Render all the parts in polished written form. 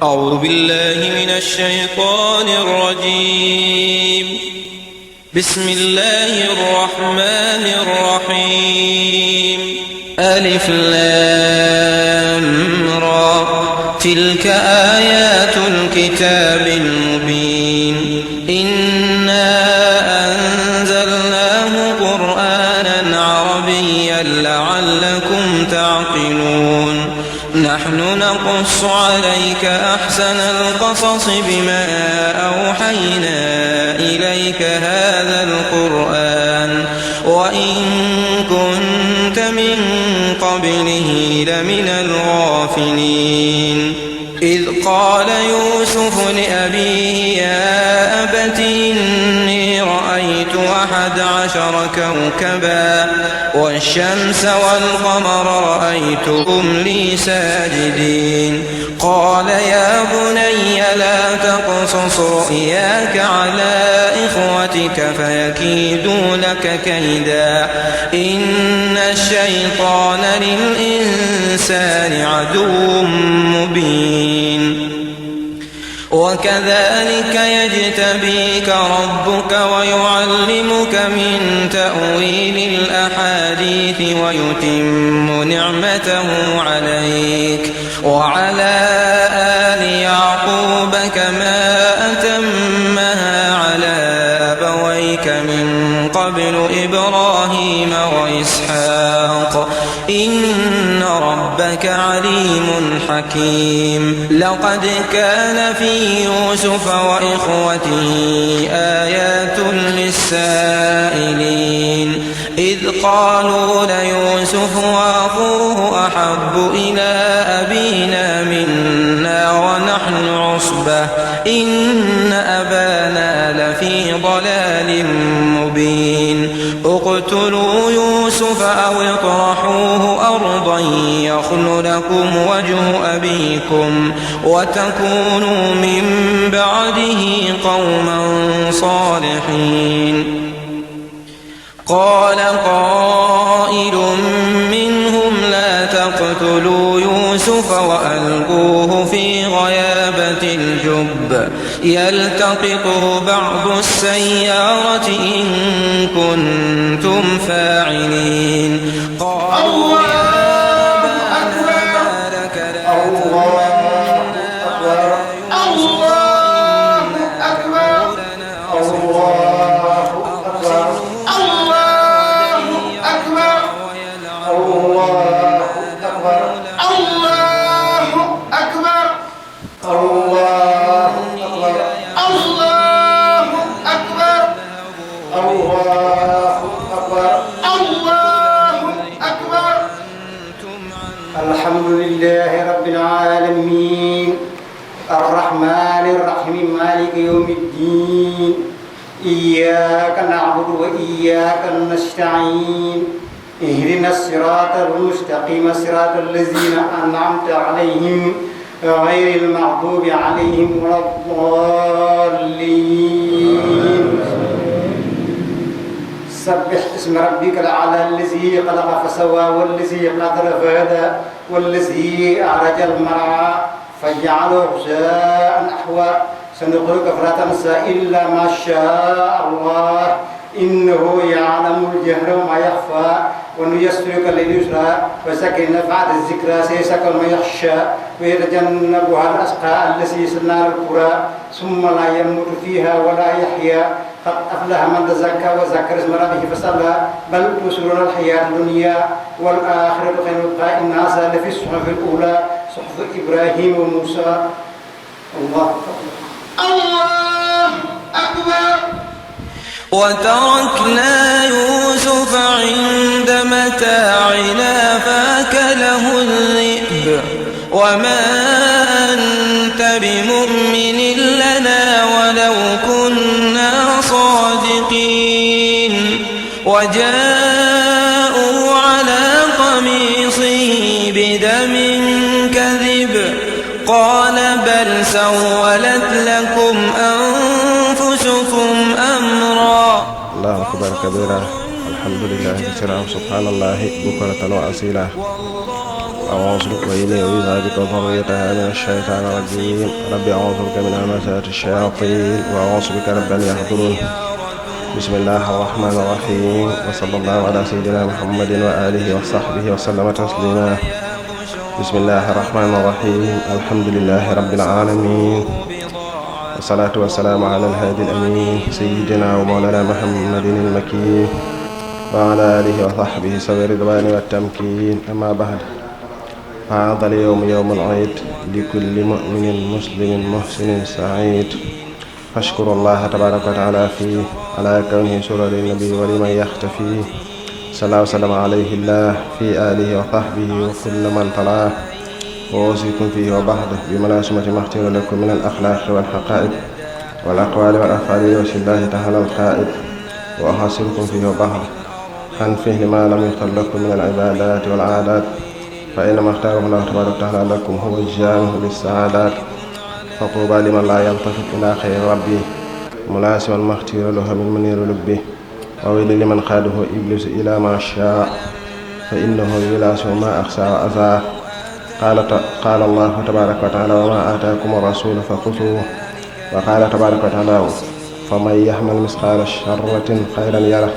أعوذ بالله من الشيطان الرجيم. بسم الله الرحمن الرحيم. ألف لام را تلك آيات الكتاب المبين. إنا أنزلناه قرآنا عربيا لعلكم تعقلون. نحن نقص عليك أحسن القصص بما أوحينا إليك هذا القرآن وإن كنت من قبله لمن الغافلين. إذ قال يوسف لأبيه يا أبت إني رأيت 11 كوكبا والشمس والقمر رأيتهم لي ساجدين. قال يا بني لا تقصص رؤياك على إخوتك فيكيدوا لك كيدا إن الشيطان للإنسان عدو مبين. وكذلك يجتبيك ربك ويعلمك من تأويل الأحاديث ويتم نعمته عليك وعلى آل يعقوب كما أتمها على أبويك من قبل إبراهيم وإسحاق إن ربك عليم حكيم. لقد كان في يوسف وإخوته آيات للسائلين إذ قالوا ليوسف وأخوه أحب إلى أبينا منا ونحن عصبة إن أبانا لفي ضلال مبين. اقتلوا يوسف أو اطرحوه أرضا يخل لكم وجه أبيكم وتكونوا من بعده قوما صالحين. قال قائل منهم لا تقتلوا يوسف وألقوه في غيابة الجب يلتقطه بعض السيارة إن كنتم فاعلين. قالوا الرحمن الرحيم مالك يوم الدين إياك نعبد وإياك نستعين اهدنا الصراط المستقيم صراط الذين أنعمت عليهم غير المغضوب عليهم ولا الضالين. سبح اسم ربك الأعلى الذي خلق فسوى والذي قدر فهدى والذي أخرج المرعى فجعله غثاء أحوى سنقرئك فلا تنسى إلا ما شاء الله إنه يعلم الجهر وما يخفى ونيسرك لليسرى وذكر نفعت الذكرى سيسكن من يخشى ويتجنبها الأشقى الذي يصلى نار الكبرى ثم لا يموت فيها ولا يحيا. قد أفلح من تزكى وذكر اسم ربه فصلى بل تؤثرون الحياة الدنيا والآخرة خير وأبقى إن هذا لفي الصحف الأولى صحف إبراهيم وموسى. الله أكبر. وتركنا يوسف عند متاعنا فأكله الذئب وما أنت بمؤمن لنا ولو كنا صادقين. وجاءوا على قميصه بدم كذب قال بل سولت لكم أنفسكم أمرا. الله أكبر كبيرا الحمد لله كثيرا سبحان الله بكرة وأصيلا أعوذ بك وإني أعيذها بك وذريتها من الشيطان الرجيم رب أعوذ بك من همزات الشياطين وأعوذ بك رب أن يحضرون بسم الله الرحمن الرحيم وصلى الله على سيدنا محمد وآله وصحبه وسلم تسليما بسم الله الرحمن الرحيم الحمد لله رب العالمين والصلاة والسلام على الهادي الأمين سيدنا ومولانا محمد المكين وعلى آله وصحبه سوي الرضوان والتمكين أما بعد فهذا اليوم يوم العيد لكل مؤمن مسلم محسن سعيد فاشكر الله تبارك وتعالى فيه على كونه سرور النبي ولمن يختفي صلى الله وسلم عليه الله في آله وصحبه وكل من طلعه وأوصيكم فيه وبعده بملازمة ما اختير لكم من الأخلاق والحقائق والأقوال والأفعال وجه الله تعالى القائد وأحاصركم فيه وبعده عن فهم ما لم يختر لكم من العبادات والعادات فإنما اختاره الله تبارك وتعالى لكم هو الجامع للسعادات فطوبى لمن لا يلتفت إلى خير ربه ملاسما ما اختير له من منير لبه وويل لمن خاده إبليس إلى ما شاء فإنه يلاس ما أخسى وأذى قال الله تبارك وتعالى وما آتاكم الرسول فخذوه وقال تبارك وتعالى فمن يحمل مثقال شرة خيرا يره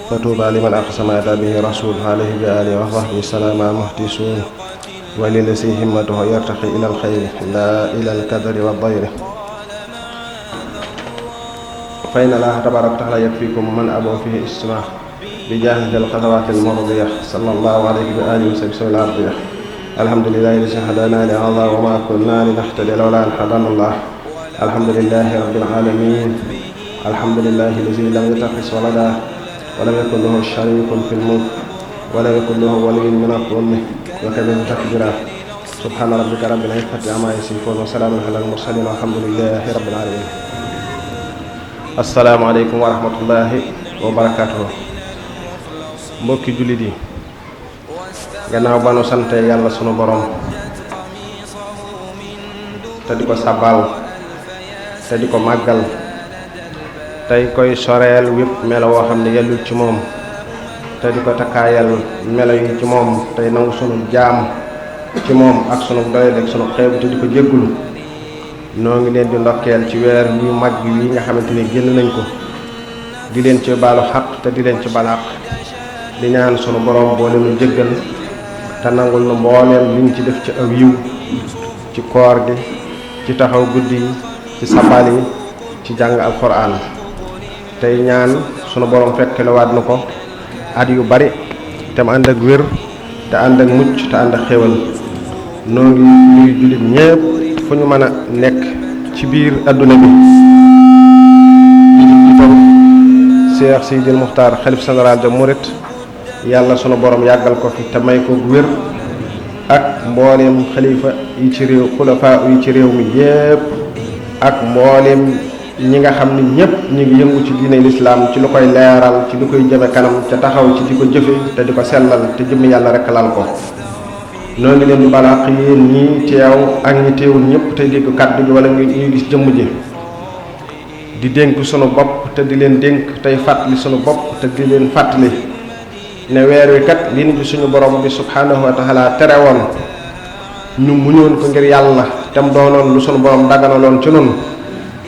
فطوبى لمن أقسم أتى به رسول عليه بآله وصحبه السلام مهتسون وللذي همته يرتقي إلى الخير لا إلى الكدر والضير فإن الله تبارك وتعالى يكفيكم من أبو فيه استماع بجاهد الخطوات المرضية صلى الله عليه بآله وسلم الأرضية الحمد لله الذي هدانا لهذا وما كنا لنهتدي لولا أن هدانا الله الحمد لله رب العالمين الحمد لله الذي لم يتخذ ولدا ولم يكن له شريك في الملك ولم يكن له ولي من الظلم وكبر تكبيرا سبحان ربك رب العزة عما يصفون وسلام على المرسلين والحمد لله رب العالمين السلام عليكم ورحمة الله وبركاته mbokki jullit yi gannaaw ba nu sante yàlla sunu borom te di ko sabal te di ko màggal tey koy soreel wépp melo woo xam ne yellul ci moom te di ko takkaayal melo yi ci moom tey nangu sunu jaam ci moom ak sunu doyal ak sunu xeebu te di ko jéggulu noo ngi leen di ndokkeel ci weer yu mag yi nga xamante ni génn nañ ko di leen ci baalu xaq te di leen ci balaq di ñaan sunu borom boole nu jéggal te nangul nu mbooleem liñ ci def ci aw yiw ci koor gi ci taxaw guddi yi ci sabal yi ci jàng alquran tey ñaan sunu borom fekkelewaat nu ko at yu bari te mu ànd ak wér te ànd ak mucc te ànd ak xéwal noo ngi ñuy jullit ñépp fu ñu mën a nekk ci biir adduna bi Cheikh Sidil Muxtaar xalif général de Mouride yàlla sunu borom yàggal ko fi te may ko wér ak mbooleem xalifa yi ci réew xulafa yi ci réew mi yépp ak mbooleem ñi nga xam ni ñépp ñi ngi yëngu ci diine lislaam ci lu koy leeral ci lu koy jëme kanam ca taxaw ci di ko jëfe te di ko sellal te jëmmi yàlla rekk lal ko noo ngi leen di balaax yéen ñii teew ak ñi teewul ñépp tey dégg kàddu gi wala ñuy gis jëmm ji di dénk sunu bopp te di leen dénk tey fàttali sunu bopp te di leen fàttali ne weer wi kat li ni suñu borom bi subhanahu wa taala tere woon ñu muñoon ko ngir yàlla te mu doonoon lu sunu borom daganaloon ci nun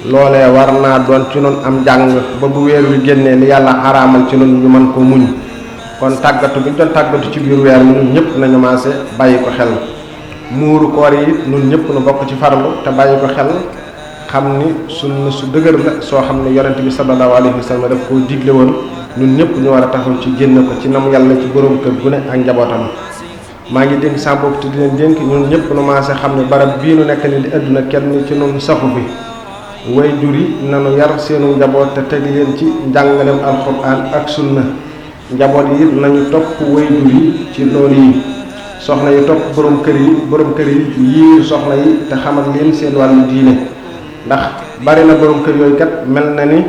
loolee war naa doon ci nun am jàng ba bu weer wi génnee li yàlla xaraamal ci nun ñu mën ko muñ kon tàggatu bi ñu doon tàggatu ci biir weer wi ñun ñëpp nañu maase bàyyi ko xel muuru koor yi it ñun ñëpp nu bokk ci farlu te bàyyi ko xel xam ni sunna su dëgër la soo xam ne yonent bi sallallahu alayhi wa sallam daf koo digle woon ñun ñëpp ñu war a taxaw ci génn ko ci nam yàlla ci borom kër gu ne ak njabootam maa ngi dénk sa bopp te di leen dénk ñun ñëpp nu maase xam ne barab bii nu nekk ni di àdduna kenn ci nun saxu fi way jur yi nanu yar seenu njaboot te teg leen ci njàngaleem alxuraan ak sunna njaboot yi nañu topp way jur yi ci loolu yi soxna yi topp borom kër yi yiir soxna yi te xamal leen seen wàllu diine ndax bari na borom kër yooyu kat mel na ni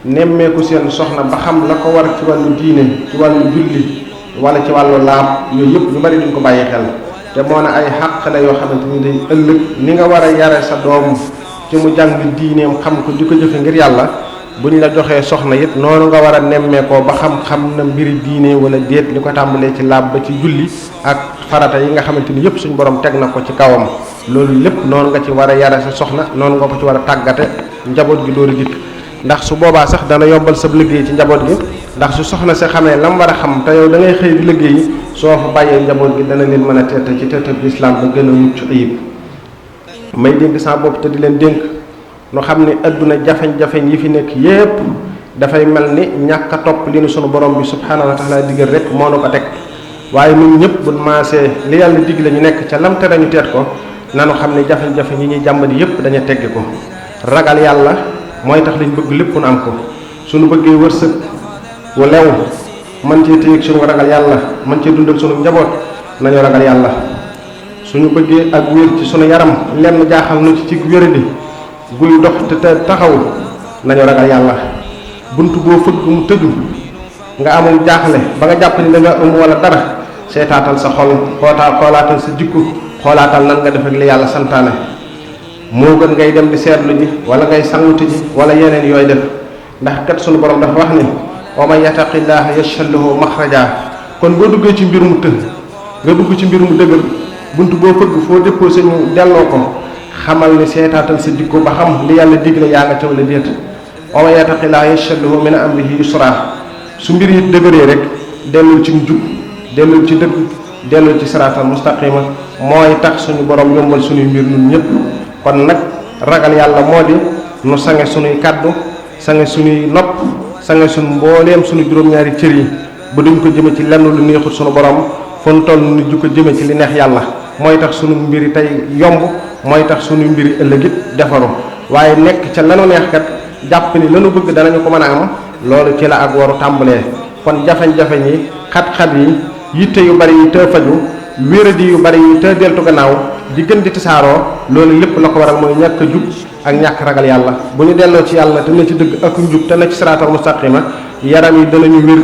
nemmeeku seen soxna ba xam la ko war ci wàllu diine ci wàllu julli wala ci wàllu laab yooyu yëpp ñu bari duñ ko bàyyi xel te moo ne ay xàq la yoo xamante ni day ëllëg ni nga war a yare sa doom ci mu jàng diineem xam ko di ko jëfe ngir yàlla buñ la joxee soxna it noonu nga war a nemmeekoo ba xam na mbiri diine wala déet li ko tàmbalee ci laab ba ci julli ak farata yi nga xamante ni yëpp suñu borom teg na ko ci kawam loolu lépp noonu nga ci war a yare sa soxna noonu nga ko ci war a tàggate njaboot gi door a dikk ndax su boobaa sax dana yombal sa liggéey ci njaboot gi ndax su soxna si xamee lam war a xam te yow da ngay xëy di liggéey yi soo fa bàyyee njaboot gi dana leen mën a teete ci teete bi islam ba gën a mucc ayib may dénk sa bopp te di leen dénk nu xam ne adduna jafeñ-jafeñ yi fi nekk yépp dafay mel ni ñàkk a topp li nu sunu borom bi subhanahu wa taala digal rek moo nu ko teg waaye ñun ñëpp buñ maasee li yàlla digle ñu nekk ca lam tere ñu teet ko nanu xam ne jafeñ-jafeñ yi ñuy jàmbali yépp dañu tegg ko ragal yàlla mooy tax liñ bëgg lépp nu am ko suñu bëggee wërsëg wu lew man cee téyeg suñu ragal yàlla man cee dundal suñu njaboot nañu ragal yàlla suñu bëggee ak wér ci suñu yaram lenn jaaxal nu ci wéradi guy dox te taxaw nañu ragal yàlla buntu boo fëgg mu tëju nga amul jaaxle ba nga jàpp ni da nga wala dara seetaatal sa xol xoolaatal sa jikko xoolaatal nan nga def ak li yàlla santaane moo gën ngay dem di seetlu ji wala ngay sanguti ji wala yeneen yooy def ndax kat sunu borom dafa wax ni wa man yattaqillaha yaj'al lahu makhraja kon boo duggee ci mbir mu të nga dugg ci mbir mu dëgër buntu boo fëgg foo déposé ñu delloo ko xamal ni seetaatal sa jikko ba xam li yàlla digle yaa nga ca wala déet wa man yattaqillaha yaj'al lahu min amrihi yusra su mbir yi dëgëree rek dellul ci njub dellul ci dëgg dellul ci siraatal mustaqima mooy tax suñu borom yombal suñuy mbir ñun ñëpp kon nag ragal yàlla moo di nu sange suñuy kàddu sange suñuy nopp sange suñu mbooleem suñu juróom-ñaari cër yi ba duñ ko jëme ci lenn lu neexut suñu borom fon toll ni ju ko jëme ci li neex yàlla mooy tax suñu mbiri tey yomb mooy tax suñu mbiri ëllëg it defaru waaye nekk ca lanu neex kat jàpp ni lanu bëgg danañu ko mën a am loolu ci la ak waru tàmbalee kon jafeñ-jafeñ yi xat-xat yi yitte yu bari yi te faju wéradi yu bari yi te deltu gannaaw di gën di tasaaroo loolu lépp la ko waral mooy ñàkk a jub ak ñàkk ragal yàlla bu ñu delloo ci yàlla te ne ci dëgg ak njub te ne ci siraatal mustaqima yaram yi danañu wér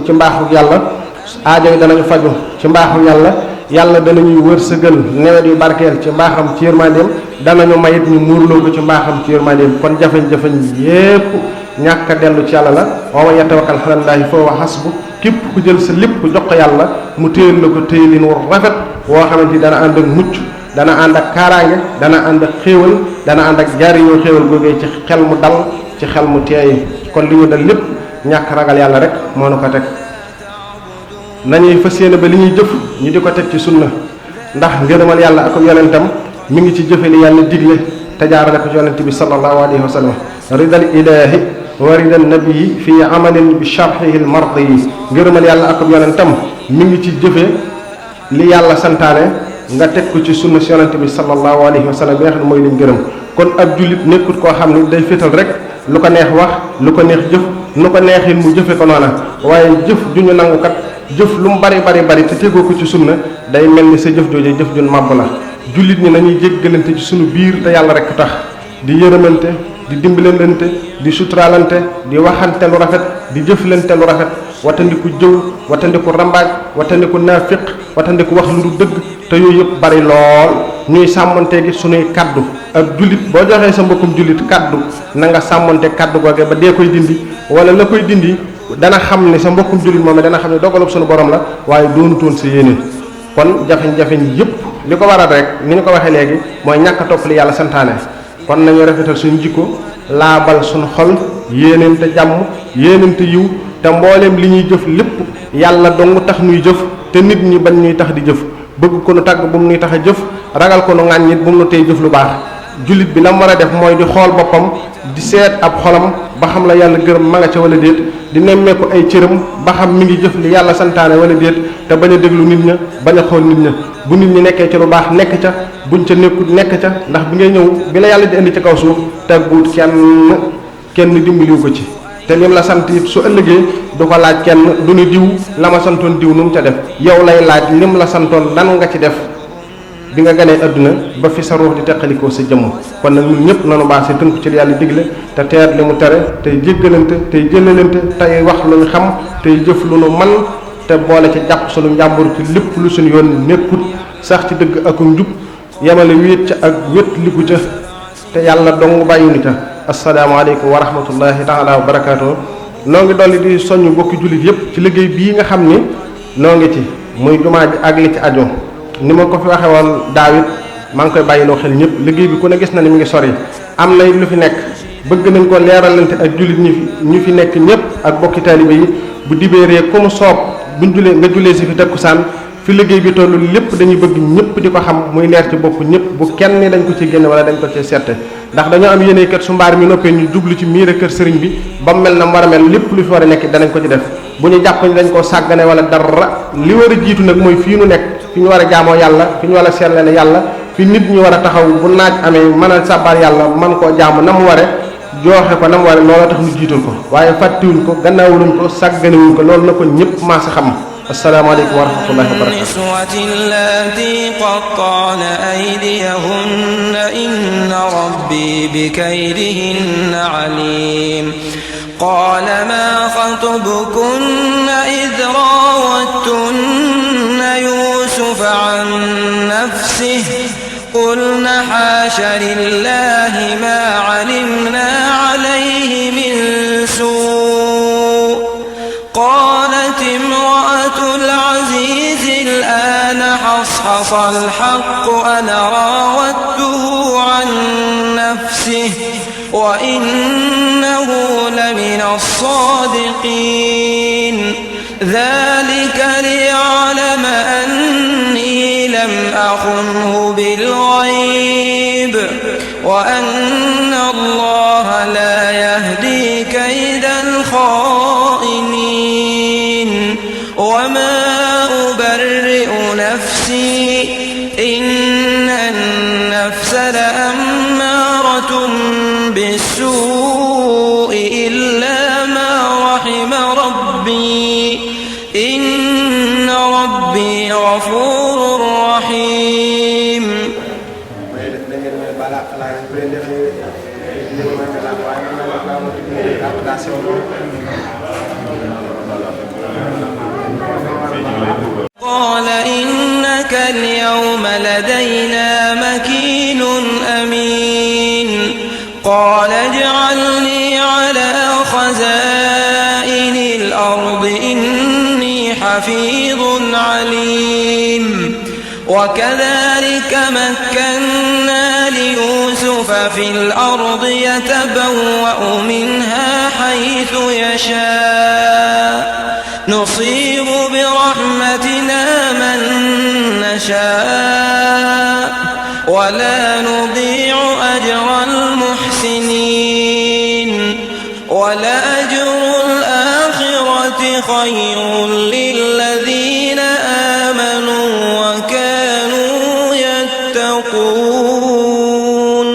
ci mbaaxu yàlla aajo yi danañu faju ci mbaaxu yàlla danañuy wërsëgal nawet yu barkeel ci mbaaxam ci yërmandeem danañu mayit ñu muurloo ko ci mbaaxam ci yërmandeem kon jafeñ-jafeñ yépp ñàkk a dellu ci yàlla la wa man yatawakkal alallaahi fa huwa hasbu képp ku jël sa lépp jox ko yàlla mu téyel la ko téyelin wu rafet woo xamante ni dana ànd ak mucc dana ànd ak kaaraange dana ànd ak xéewal dana ànd ak jariñoo xéewal googee ci xel mu dal ci xel mu teey kon li ñu dal lépp ñàkk ragal yàlla rek moo nu ko teg nañuy fas yéene ba li ñuy jëf ñu di ko teg ci sunna ndax ngërëmal yàlla ak yonentam mi ngi ci jëfe li yàlla digle te jaarale ko ci yonent bi sallallahu alayhi wa sallam ridal ilaahi wa ridal nabii fi amalin bi sharhihi al mardi yi ngërëmal yàlla ak yonentam mi ngi ci jëfe li yàlla santaane nga teg ko ci sunna si yonent bi sallallahu alayhi wa sallam bi nga xam ne mooy liñ gërëm kon ab jullit nekkut koo xam ne day féetal rek lu ko neex wax lu ko neex jëf nu ko neexin mu jëfe ko noona waaye jëf ju ñu nangu kat jëf lu mu bari te tegoo ko ci sunna day mel ni sa jëf jooje jëf jun màbb la jullit ñi nañuy jéggalante ci sunu biir te yàlla rek tax di yërëmante di dimbalante di suturaalante di waxante lu rafet di jëflante lu rafet watandiku jëw watandiku rambaaj watandiku naafiq watandiku wax lu du dëgg te yooyu yëpp bari lool ñuy sàmmante gi sunuy kaddu ak jullit boo joxee sa mbokkum jullit kaddu na nga sàmmante kaddu googe ba dee koy dindi wala la koy dindi dana xam ne sa mbokkum jullit moom dana xam ne dogalub sunu borom la waaye doonutoon sa yéene kon jafeñ-jafeñ yëpp li ko waral rek ni ñu ko waxee léegi mooy ñàkk a topp li yàlla santaane kon nañu rafetal suñu jikko laabal suñu xol yéeneente jàmm yéeneente yiw te mbooleem li ñuy jëf lépp yàlla dong tax ñuy jëf te nit ñi bañ ñuy tax di jëf bëgg ko nu tàgg bu mu nuy tax a jëf ragal ko nu ŋàññit bu mu nu tey jëf lu baax jullit bi la mu war a def mooy di xool boppam di seet ab xolam ba xam la yàlla gërëm ma nga ca wala déet di nemmeeku ay cëram ba xam mi ngi jëf li yàlla santaane wala déet te bañ a déglu nit ña bañ a xool nit ña bu nit ñi nekkee ca lu baax nekk ca buñ ca nekkut nekk ca ndax bi ngay ñëw bi la yàlla di indi ci kaw suuf tagguut kenn dimbaliwu ko ci te lim la sant it su ëllëgee du ko laaj kenn du ni diw la ma santoon diw nu mu ca def yow lay laaj lim la santoon lan nga ci def bi nga ganee àdduna ba fi sa ruux di teqalikoo sa jëmm kon nag ñun ñëpp nanu baase tënku ci yàlla digle te teer li mu tere tey jéggalante tey jëlalante tey wax lu ñu xam tey jëf lu nu man te boole ci jàpp sunu njàmbur ci lépp lu suñu yoon nekkut sax ci dëgg ak njub yemale wéet ca ak wét ligu ca te yàlla dong bàyyiwuñu ca asalaamaaleykum wa rahmatullahi taala wa barakaatu noo ngi dolli di soññ bokki jullit yépp ci liggéey bii nga xam ni noo ngi ci muy jumaa ji ak li ci aju ni ma ko fi waxe woon daawit maa ngi koy bàyyiloo xel ñëpp liggéey bi ku ne gis na ni mi ngi sori am na lu fi nekk bëgg nañ ko leeralante ak jullit ñu fi nekk ñëpp ak bokki taalibe yi bu dibéeree ku mu soob buñ julee nga julee si fi takkusaan fi liggéey bi tollu lépp dañuy bëgg ñëpp di ko xam muy leer ci bopp ñëpp bu kenn ni dañ ko ci génne wala dañ ko ci sette ndax dañoo am yéene kat su mbaar mi noppee ñu jublu ci miir kër sëriñ bi ba mel na mu war a mel lépp lu fi war a nekk danañ ko ci def bu ñu jàpp ni dañ koo sàggane wala dara li war a jiitu nag mooy fii nu nekk fi ñu war a jaamoo yàlla fi ñu war a seetlale yàlla fi nit ñi war a taxaw bu naaj amee mën a sàbbaal yàlla man koo jaamu na mu ware jooxe ko na mu ware looloo tax ñu jiital ko waaye fàttiwuñ ko gannaawuñ ko sàgganewuñ ko loolu na ko ñëpp maa si xam asalaamaaleykum wa rahmatullahi wa barakatuh النسوة اللاتي قطعن أيديهن إن ربي بكيدهن عليم قال ما خطبكن إذ راوتن يوسف عن نفسه قلن حاش لله ما علمنا عليه من سوء قالت امرأة العزيز الآن حصحص الحق أنا راودته عن نفسه وإنه لمن الصادقين ذلك ليعلم أني لم أخنه بالغيب وأن الله لا يهدي كيد الخائنين وما أبرئ نفسي إن النفس لأمارة بالسوء إلا ما رحم ربي إن ربي غفور رحيم قال إنك اليوم لدينا مكين أمين قال اجعلني على خزائن الأرض إني حفيظ عليم وكذلك مكنا ليوسف في الأرض يتبوأ منها حيث يشاء نصيب برحمتنا من نشاء ولا نضيع أجر المحسنين ولأجر الآخرة خير للذين آمنوا وكانوا يتقون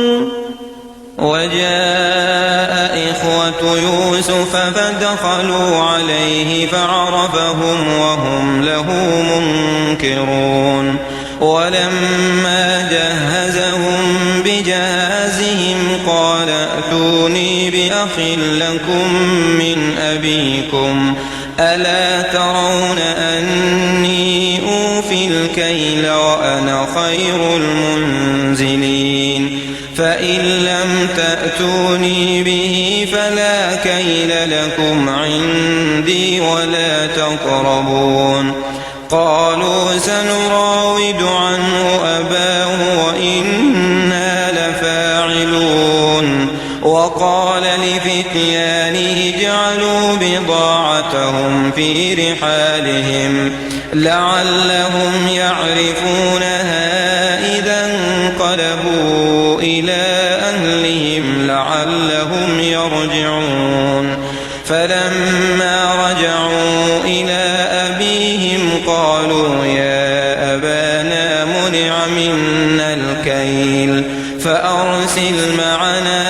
وجاء إخوة يوسف فدخلوا عليه فعرفهم وهم له منكرون ولما جهزهم بجهازهم قال ائتوني بأخ لكم من أبيكم ألا ترون أني أوفي الكيل وأنا خير المنزلين فإن لم تأتوني به فلا كيل لكم عندي ولا تقربون قالوا سنراود عنه أباه وإنا لفاعلون وقال لفتيانه اجعلوا بضاعتهم في رحالهم لعلهم يعرفونها إذا انقلبوا إلى أهلهم لعلهم يرجعون فلما رجعوا إلى أبيهم قالوا يا أبانا منع منا الكيل فأرسل معنا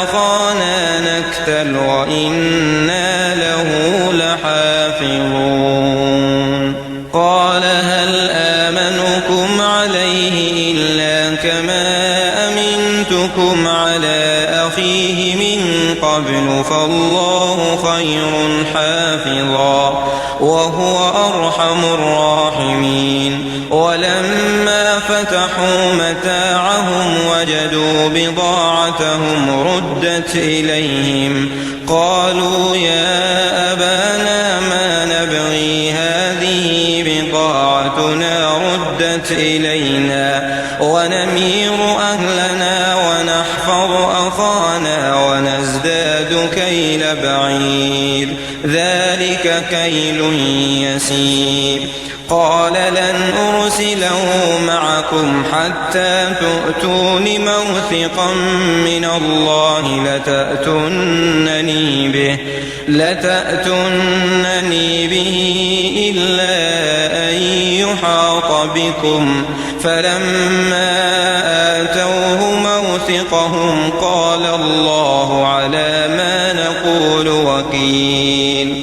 أخانا نكتل وإنا له لحافظون قال هل آمنكم عليه إلا كما أمنتكم على أخيه من قبل فالله خير حافظا وهو أرحم الراحمين ولما فتحوا متاعهم وجدوا بضاعتهم ردت إليهم قالوا يا أبانا ما نبغي هذه بضاعتنا ردت إلينا ونمير أهلنا ونحفظ أخانا ونزداد كيل بعير ذلك كيل يسير قال لن أرسله معكم حتى تؤتون موثقا من الله لتأتونني به إلا أن يحاط بكم فلما آتوه موثقهم قال الله على ما نقول وكيل